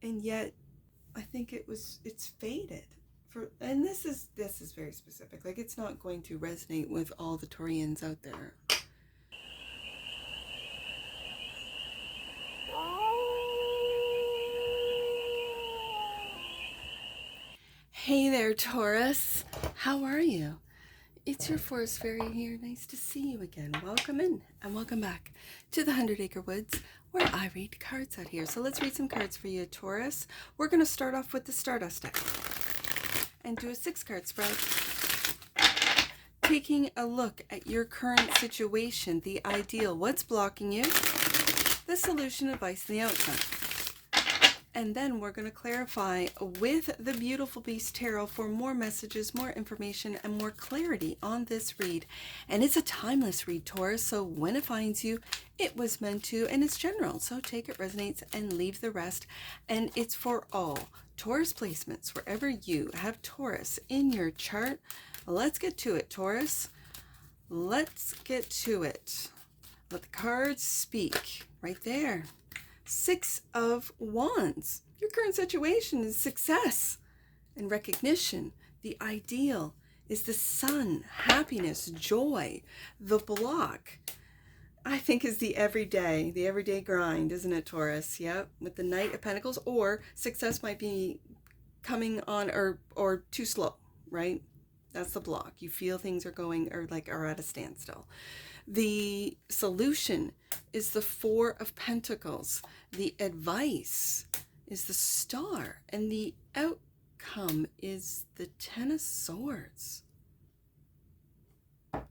and yet I think it's faded. And this is very specific. Like, it's not going to resonate with all the Taurians out there. Hey there, Taurus. How are you? It's your forest fairy here. Nice to see you again. Welcome in and welcome back to the 100 Acre Woods, where I read cards out here. So let's read some cards for you, Taurus. We're going to start off with the Stardust deck and do a 6-card spread. Taking a look at your current situation, the ideal, what's blocking you, the solution, advice, and the outcome. And then we're going to clarify with the Beautiful Beast Tarot for more messages, more information, and more clarity on this read. And it's a timeless read, Taurus, so when it finds you, it was meant to, and it's general. So take it, resonates, and leave the rest. And it's for all Taurus placements, wherever you have Taurus in your chart. Let's get to it, Taurus. Let's get to it. Let the cards speak. Right there. 6 of Wands. Your current situation is success and recognition. The ideal is the sun, happiness, joy. The block, I think, is the everyday grind, isn't it, Taurus? Yep, with the Knight of Pentacles, or success might be coming on or too slow, right? That's the block. You feel things are going are at a standstill. The solution is the 4 of Pentacles. The advice is the Star. And the outcome is the 10 of Swords.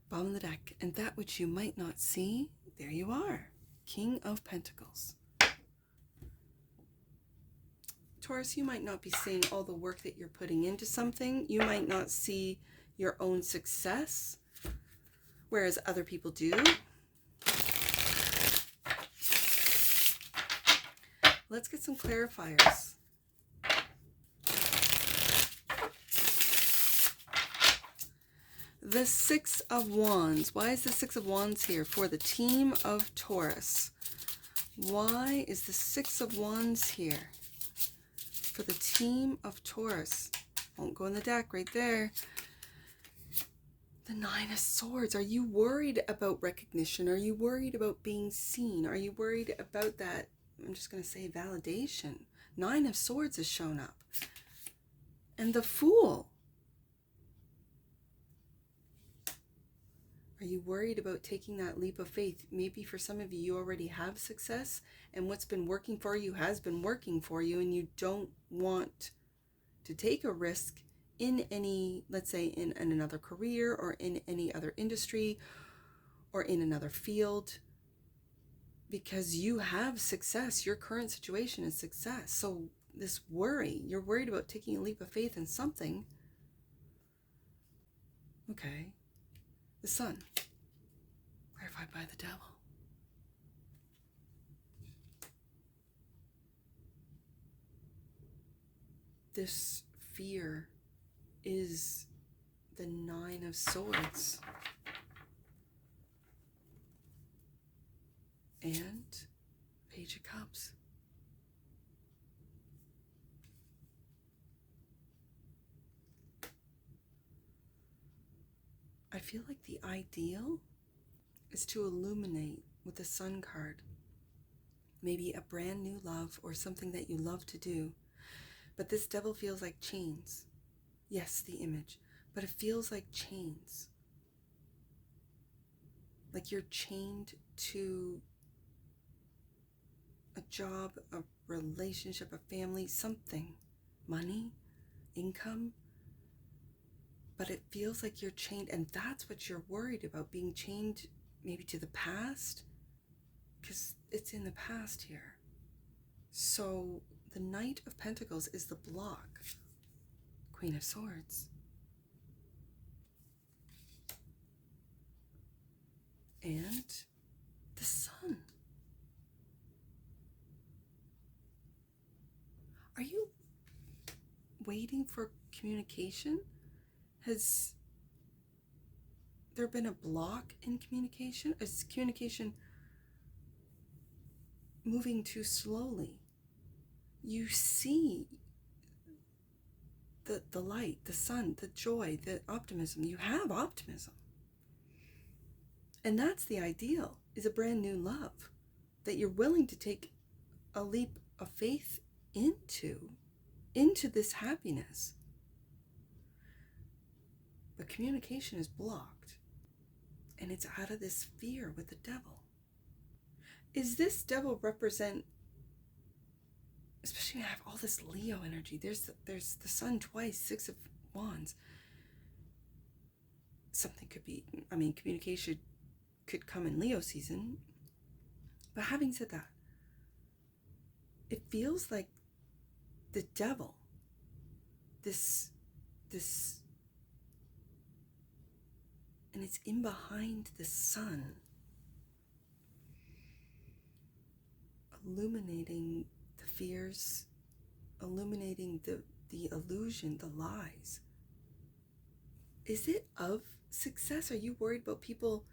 Bottom of the deck. And that which you might not see, there you are. King of Pentacles. Taurus, you might not be seeing all the work that you're putting into something. You might not see your own success, whereas other people do. Let's get some clarifiers. The 6 of Wands. Why is the 6 of Wands here? For the team of Taurus. Why is the 6 of Wands here? For the team of Taurus. Won't go in the deck, right there. The 9 of Swords. Are you worried about recognition? Are you worried about being seen? Are you worried about that, I'm just going to say, validation? 9 of Swords has shown up. And the Fool. Are you worried about taking that leap of faith? Maybe for some of you, you already have success, and what's been working for you has been working for you, and you don't want to take a risk in any, let's say, in another career or in any other industry or in another field, because you have success. Your current situation is success. So this worry, you're worried about taking a leap of faith in something. Okay. The Sun, clarified by the Devil. This fear is the 9 of Swords. And Page of Cups. I feel like the ideal is to illuminate with the Sun card. Maybe a brand new love or something that you love to do. But this Devil feels like chains. Yes, the image, but it feels like chains. Like you're chained to a job, a relationship, a family, something. Money, income. But it feels like you're chained, and that's what you're worried about, being chained maybe to the past, because it's in the past here. So the Knight of Pentacles is the block. Queen of Swords. And the Sun. Are you waiting for communication? Has there been a block in communication? Is communication moving too slowly? you see the light, the sun, the joy, the optimism. You have optimism. And that's the ideal, is a brand new love that you're willing to take a leap of faith into this happiness. But communication is blocked, and it's out of this fear with the devil. Is this devil represent, especially when I have all this Leo energy, there's the sun twice, 6 of Wands. Something could be, communication could come in Leo season. But having said that, it feels like the devil, this, and it's in behind the sun, illuminating the fears, illuminating the illusion, the lies. Is it of success? Are you worried about people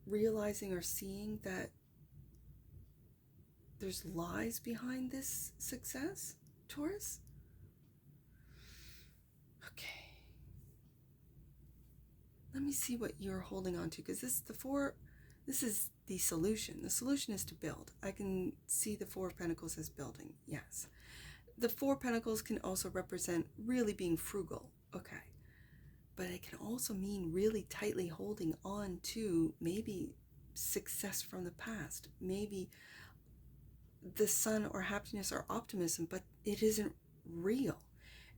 realizing or seeing that there's lies behind this success, Taurus? Okay. Let me see what you're holding on to, because this is the solution. The solution is to build. I can see the 4 of Pentacles as building, yes. The 4 of Pentacles can also represent really being frugal, okay. But it can also mean really tightly holding on to maybe success from the past, maybe the sun or happiness or optimism, but it isn't real.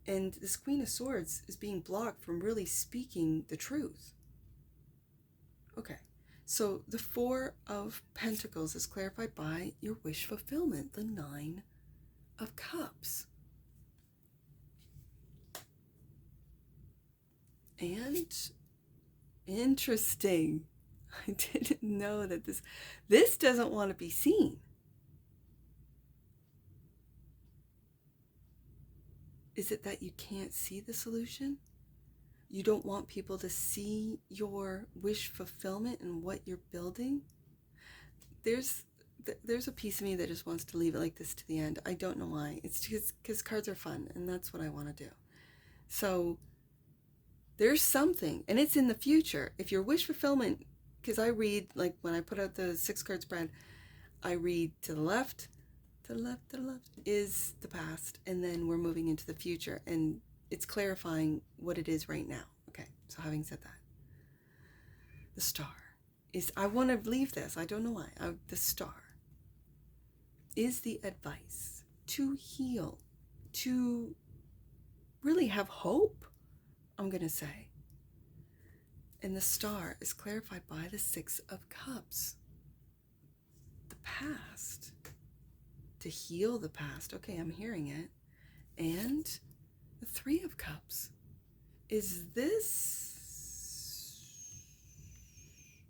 And this Queen of Swords is being blocked from really speaking the truth. Okay, so the 4 of Pentacles is clarified by your wish fulfillment, the 9 of Cups. And interesting, I didn't know that this doesn't want to be seen. Is it that you can't see the solution? You don't want people to see your wish fulfillment and what you're building? There's a piece of me that just wants to leave it like this to the end. I don't know why. It's just because cards are fun, and that's what I want to do. So there's something, and it's in the future. If your wish fulfillment, because I read, like when I put out the 6 card spread, I read to the left, is the past, and then we're moving into the future, and it's clarifying what it is right now. Okay, so having said that, the star is, I want to leave this, I don't know why, the star is the advice to heal, to really have hope, I'm going to say. And the star is clarified by the 6 of Cups. The past. To heal the past. Okay, I'm hearing it. And the 3 of Cups. Is this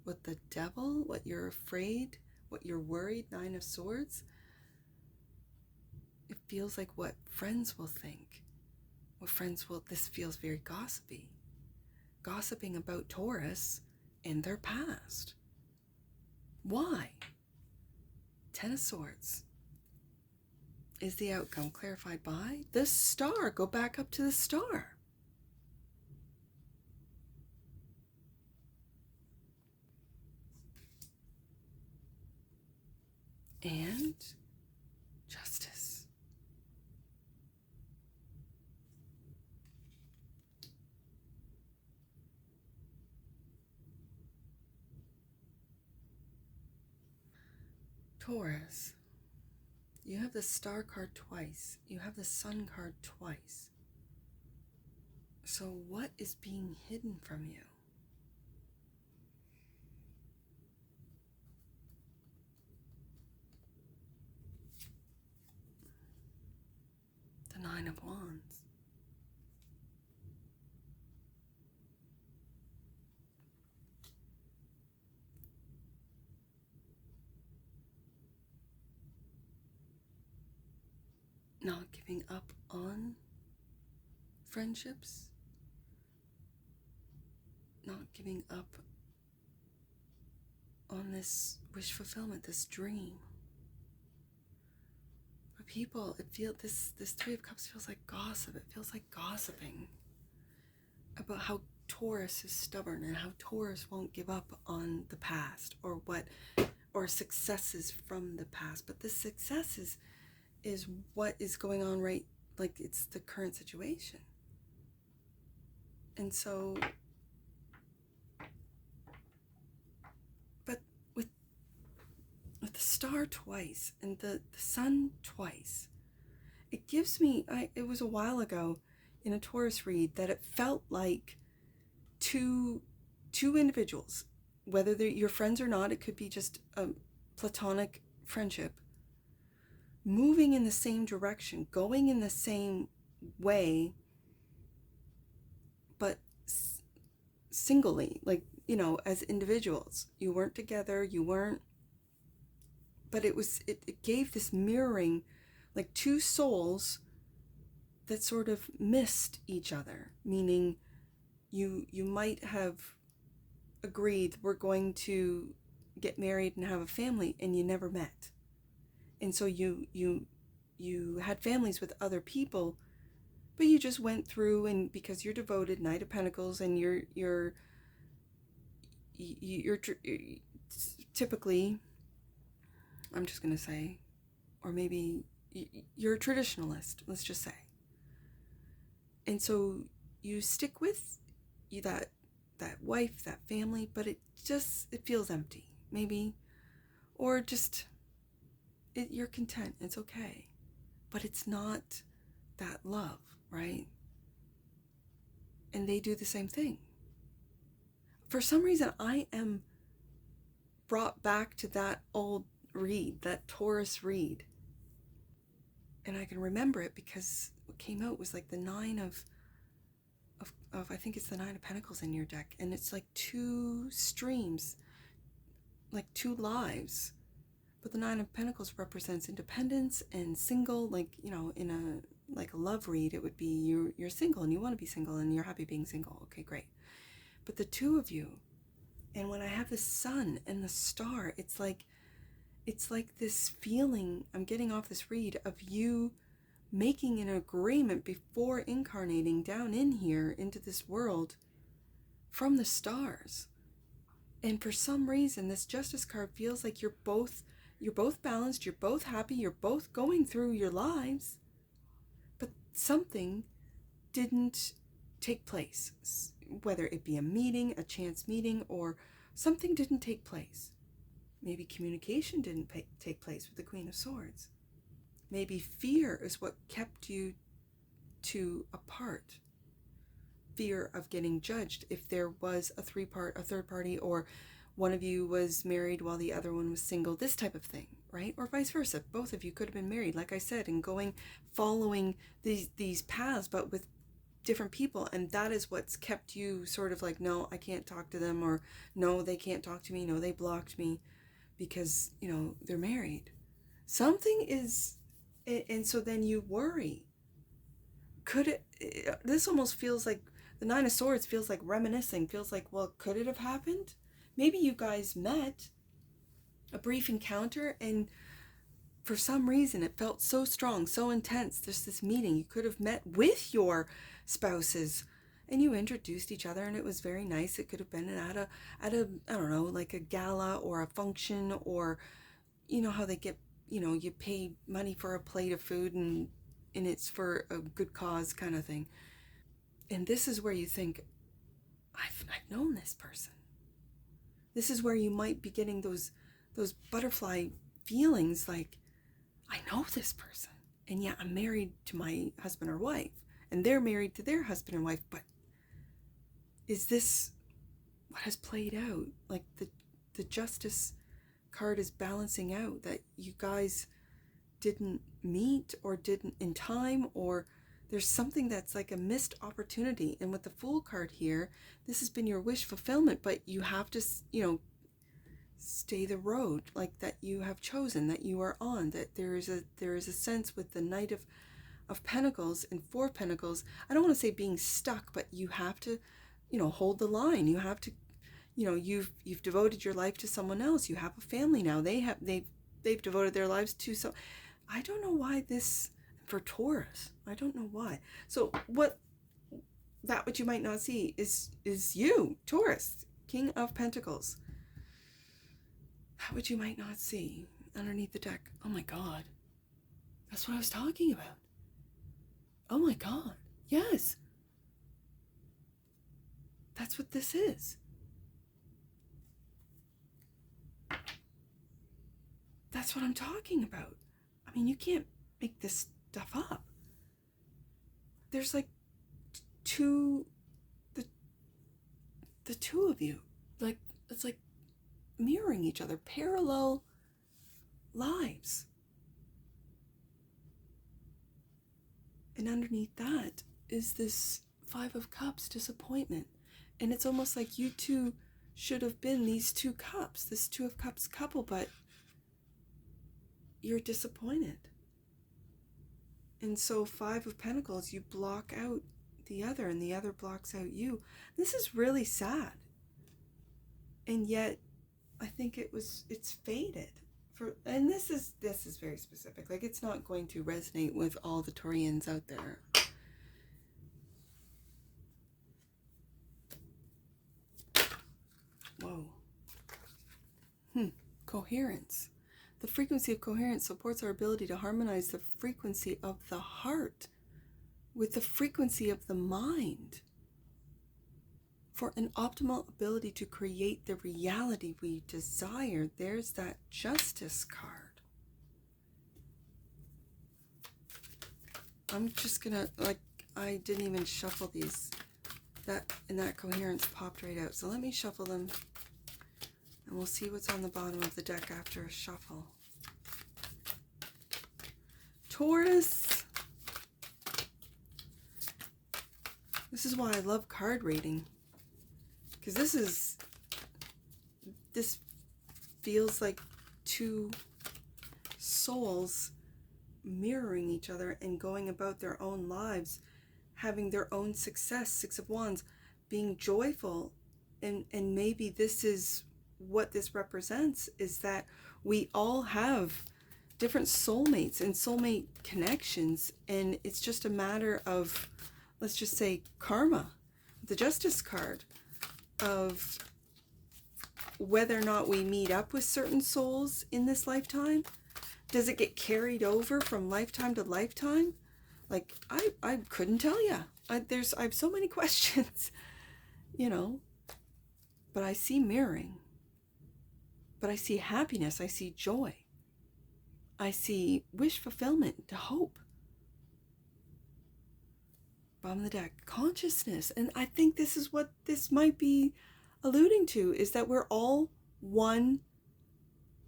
what the devil, what you're afraid, what you're worried, 9 of Swords? It feels like what friends will think. What friends will, this feels very gossipy. Gossiping about Taurus and their past. Why? 10 of Swords is the outcome clarified by the star. Go back up to the star. And justice. Taurus, you have the star card twice. You have the sun card twice. So what is being hidden from you? The 9 of Wands. Not giving up on friendships. Not giving up on this wish fulfillment, this dream. people, this Three of Cups feels like gossip. It feels like gossiping about how Taurus is stubborn and how Taurus won't give up on the past or successes from the past. But the success is what is going on, right? Like, it's the current situation. And so, but with the star twice and the sun twice, it gives me, it was a while ago in a Taurus read that it felt like two individuals, whether they're your friends or not, it could be just a platonic friendship, moving in the same direction, going in the same way, but singly, like, you know, as individuals. You weren't together, but it gave this mirroring, like two souls that sort of missed each other, meaning you might have agreed we're going to get married and have a family, and you never met. And so you had families with other people, but you just went through, and because you're devoted, Knight of Pentacles, and you're typically, I'm just going to say, or maybe you're a traditionalist, let's just say. And so you stick with that wife, that family, but it feels empty, maybe, or just you're content, it's okay, but it's not that love, right? And they do the same thing. For some reason, I am brought back to that old read, that Taurus read, and I can remember it because what came out was like the Nine of I think it's the Nine of Pentacles in your deck, and it's like two streams, like two lives. But the Nine of Pentacles represents independence and single, like, you know, in a love read, it would be you're single and you want to be single and you're happy being single. Okay, great. But the two of you, and when I have the sun and the star, it's like this feeling I'm getting off this read of you making an agreement before incarnating down in here into this world from the stars. And for some reason, this Justice card feels like you're both balanced, you're both happy, you're both going through your lives, but something didn't take place, whether it be a meeting, a chance meeting, or something didn't take place. Maybe communication didn't take place with the Queen of Swords. Maybe fear is what kept you two apart. Fear of getting judged if there was a third party, or one of you was married while the other one was single, this type of thing, right? Or vice versa. Both of you could have been married, like I said, and following these paths, but with different people, and that is what's kept you sort of like, no, I can't talk to them, or no, they can't talk to me, no, they blocked me because, you know, they're married. Something is, and so then you worry. This almost feels like the Nine of Swords feels like reminiscing, feels like, well, could it have happened? Maybe you guys met, a brief encounter, and for some reason it felt so strong, so intense. There's this meeting. You could have met with your spouses and you introduced each other, and it was very nice. It could have been at a I don't know, like a gala or a function, or, you know how they get, you know, you pay money for a plate of food and it's for a good cause kind of thing. And this is where you think, I've known this person. This is where you might be getting those butterfly feelings, like, I know this person, and yeah, I'm married to my husband or wife, and they're married to their husband and wife, but is this what has played out? Like the Justice card is balancing out that you guys didn't meet, or didn't in time, or there's something that's like a missed opportunity. And with the Fool card here, this has been your wish fulfillment, but you have to, you know, stay the road like that you have chosen, that you are on, that there is a sense with the Knight of Pentacles and Four of Pentacles. I don't want to say being stuck, but you have to, you know, hold the line. You have to, you know, you've devoted your life to someone else. You have a family now. They've devoted their lives to I don't know why this, for Taurus, I don't know why. So what you might not see is you, Taurus, King of Pentacles. That what you might not see underneath the deck. Oh my God. That's what I was talking about. Oh my God. Yes. That's what this is. That's what I'm talking about. I mean, you can't make this stuff up. There's like the two of you. Like, it's like mirroring each other, parallel lives. And underneath that is this Five of Cups, disappointment. And it's almost like you two should have been these two cups, this Two of Cups couple, but you're disappointed. And so Five of Pentacles, you block out the other, and the other blocks out you. This is really sad. And yet, I think it's fated. And this is very specific. Like, it's not going to resonate with all the Taurians out there. Whoa. Coherence. The frequency of coherence supports our ability to harmonize the frequency of the heart with the frequency of the mind for an optimal ability to create the reality we desire. There's that Justice card. I'm just gonna, like, I didn't even shuffle these. And that coherence popped right out. So let me shuffle them, and we'll see what's on the bottom of the deck after a shuffle. Taurus. This is why I love card reading. Because this feels like two souls mirroring each other and going about their own lives, having their own success. Six of Wands, being joyful. And maybe this is what this represents, is that we all have different soulmates and soulmate connections, and it's just a matter of, let's just say, karma, the Justice card, of whether or not we meet up with certain souls in this lifetime. Does it get carried over from lifetime to lifetime? Like, I couldn't tell you. I have so many questions, you know, but I see mirroring, but I see happiness, I see joy, I see wish fulfillment, to hope. Bottom of the deck, consciousness. And I think this is what this might be alluding to, is that we're all one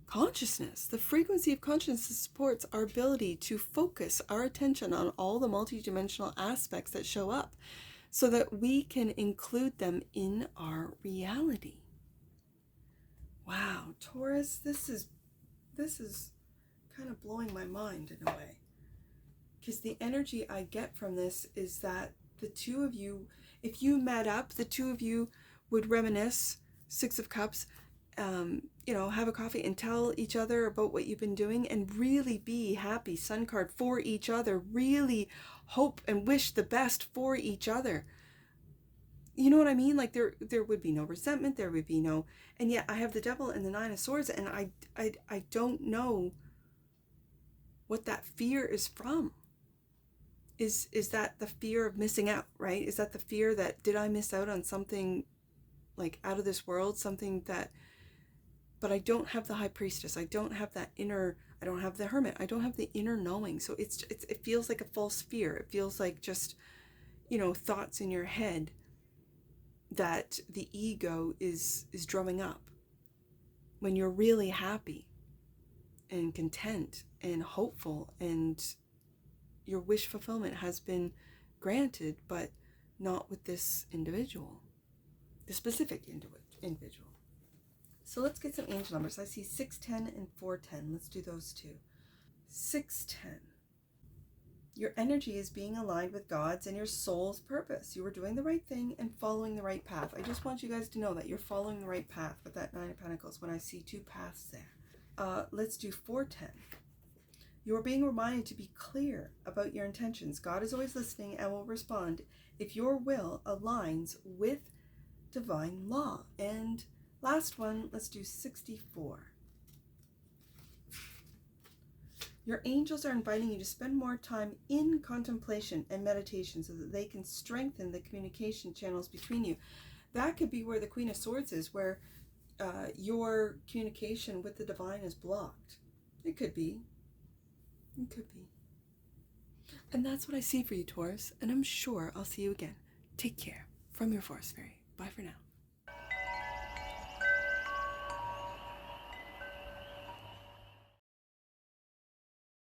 consciousness. The frequency of consciousness supports our ability to focus our attention on all the multidimensional aspects that show up so that we can include them in our reality. Wow, Taurus, this is kind of blowing my mind in a way. Because the energy I get from this is that the two of you, if you met up, the two of you would reminisce, Six of Cups, you know, have a coffee and tell each other about what you've been doing and really be happy, Sun card, for each other, really hope and wish the best for each other. You know what I mean? Like, there would be no resentment, there would be no, and yet I have the Devil and the Nine of Swords, and I don't know what that fear is from. Is that the fear of missing out, right? Is that the fear that, did I miss out on something like out of this world, something that, but I don't have the High Priestess, I don't have that inner, I don't have the Hermit, I don't have the inner knowing. So it feels like a false fear. It feels like just, you know, thoughts in your head that the ego is drumming up when you're really happy and content and hopeful, and your wish fulfillment has been granted, but not with this individual, the specific individual. So let's get some angel numbers. I see 610 and 410. Let's do those two. 610. Your energy is being aligned with God's and your soul's purpose. You are doing the right thing and following the right path. I just want you guys to know that you're following the right path with that Nine of Pentacles when I see two paths there. Let's do 410. You're being reminded to be clear about your intentions. God is always listening and will respond if your will aligns with divine law. And last one, let's do 64. Your angels are inviting you to spend more time in contemplation and meditation so that they can strengthen the communication channels between you. That could be where the Queen of Swords is, where your communication with the divine is blocked. It could be. It could be. And that's what I see for you, Taurus. And I'm sure I'll see you again. Take care. From your Forest Fairy. Bye for now.